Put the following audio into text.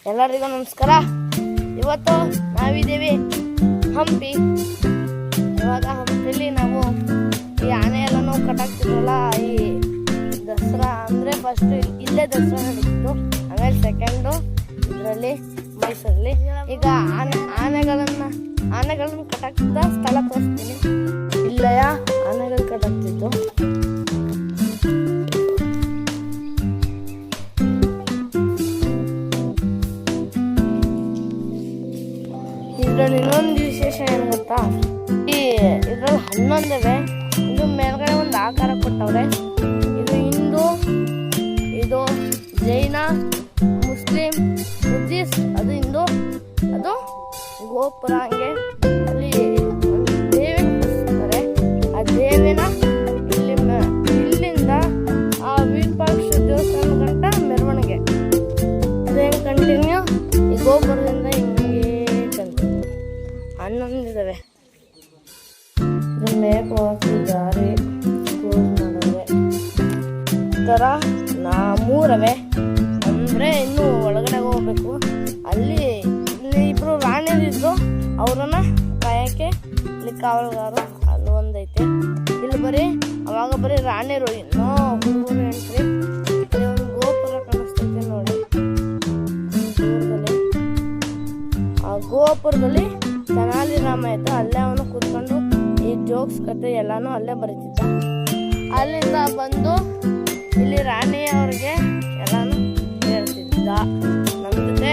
ಎಲ್ಲರಿಗೂ ನಮಸ್ಕಾರ. ಇವತ್ತು ನಾವಿದ್ದೀವಿ ಹಂಪಿ. ಇವಾಗ ಹಂಪಿಲಿ ನಾವು ಈ ಆನೆ ಎಲ್ಲ ನಾವು ಕಟ್ಟಾಕ್ತಿದ್ವಲ್ಲ, ಈ ದಸರಾ ಅಂದರೆ ಫಸ್ಟ್ ಇಲ್ಲೇ ದಸರಾ ನಡೀತಿತ್ತು, ಆಮೇಲೆ ಸೆಕೆಂಡು ಇದರಲ್ಲಿ ಮೈಸೂರಲ್ಲಿ. ಈಗ ಆನೆಗಳನ್ನು ಕಟ್ಟಾಕ್ತಿದ್ದ ಸ್ಥಳ ತೋರಿಸ್ತೀನಿ. ಇಲ್ಲಯ ಆನೆಗಳು ಕಟ್ಟಾಕ್ತಿದ್ದು. ಇದ್ರಲ್ಲಿ ಇನ್ನೊಂದು ವಿಶೇಷ ಏನು ಗೊತ್ತಾ, ಇದ್ರಲ್ಲಿ 11 ಇವೆ. ಇದು ಮೇಲ್ಗಡೆ ಒಂದು ಆಕಾರ ಕೊಟ್ಟವ್ರೆ. ಇದು ಹಿಂದೂ, ಇದು ಜೈನ, ಮುಸ್ಲಿಂ, ಬುದ್ಧಿಸ್ಟ್, ಅದು ಹಿಂದೂ, ಅದು ಗೋಪುರ. ಹಂಗೆ ಅಲ್ಲಿ ಒಂದು ದೇವಿ ಕೂರಿಸ್ತಾರೆ. ಆ ದೇವಿನ ಇಲ್ಲಿಂದ ಆ ವಿರೂಪಾಕ್ಷ ದೇವಸ್ಥಾನ ಗಂಟ ಮೆರವಣಿಗೆ. ಅದೇ ಕಂಟಿನ್ಯೂ ಈ ಗೋಪುರದಿಂದ ಕಂಟಿನ್ಯೂ 11 ಇದ್ದಾವೆ. ಮೇಕ್ ಹೋಗಕ್ಕೆ ದಾರಿ ಕ್ಲೋಸ್ ಮಾಡಿದ್ರೆ ಈ ಥರ 3 ಅಂದರೆ ಇನ್ನೂ ಒಳಗಡೆ ಹೋಗ್ಬೇಕು. ಇಲ್ಲಿ ಇಬ್ಬರು ರಾಣಿಯರಿದ್ರು, ಅವ್ರನ್ನ ಕಾಯೋಕ್ಕೆ ಇಲ್ಲಿ ಕಾವಲುಗಾರು ಅಲ್ಲಿ ಒಂದೈತೆ. ಇಲ್ಲಿ ಬರೀ ರಾಣಿಯರು, ಇನ್ನೂ ಹುಡುಗರು ಎಂಟ್ರಿ. ಇಲ್ಲಿ ಒಂದು ಗೋಪುರ ಕಾಣಿಸ್ತೈತೆ ನೋಡಿ ದೂರದಲ್ಲಿ. ಆ ಗೋಪುರದಲ್ಲಿ ತೆನಾಲಿ ರಾಮ ಇತ್ತು, ಅಲ್ಲೇ ಅವನು ಕೂತ್ಕೊಂಡು ಈ ಜೋಕ್ಸ್ ಕತೆ ಎಲ್ಲಾನು ಅಲ್ಲೇ ಬರೀತಿದ್ದ. ಅಲ್ಲಿಂದ ಬಂದು ಇಲ್ಲಿ ರಾಣಿಯವ್ರಿಗೆ ಎಲ್ಲಾನು ಹೇಳ್ತಿದ್ದ. ನಮ್ಮ ಜೊತೆ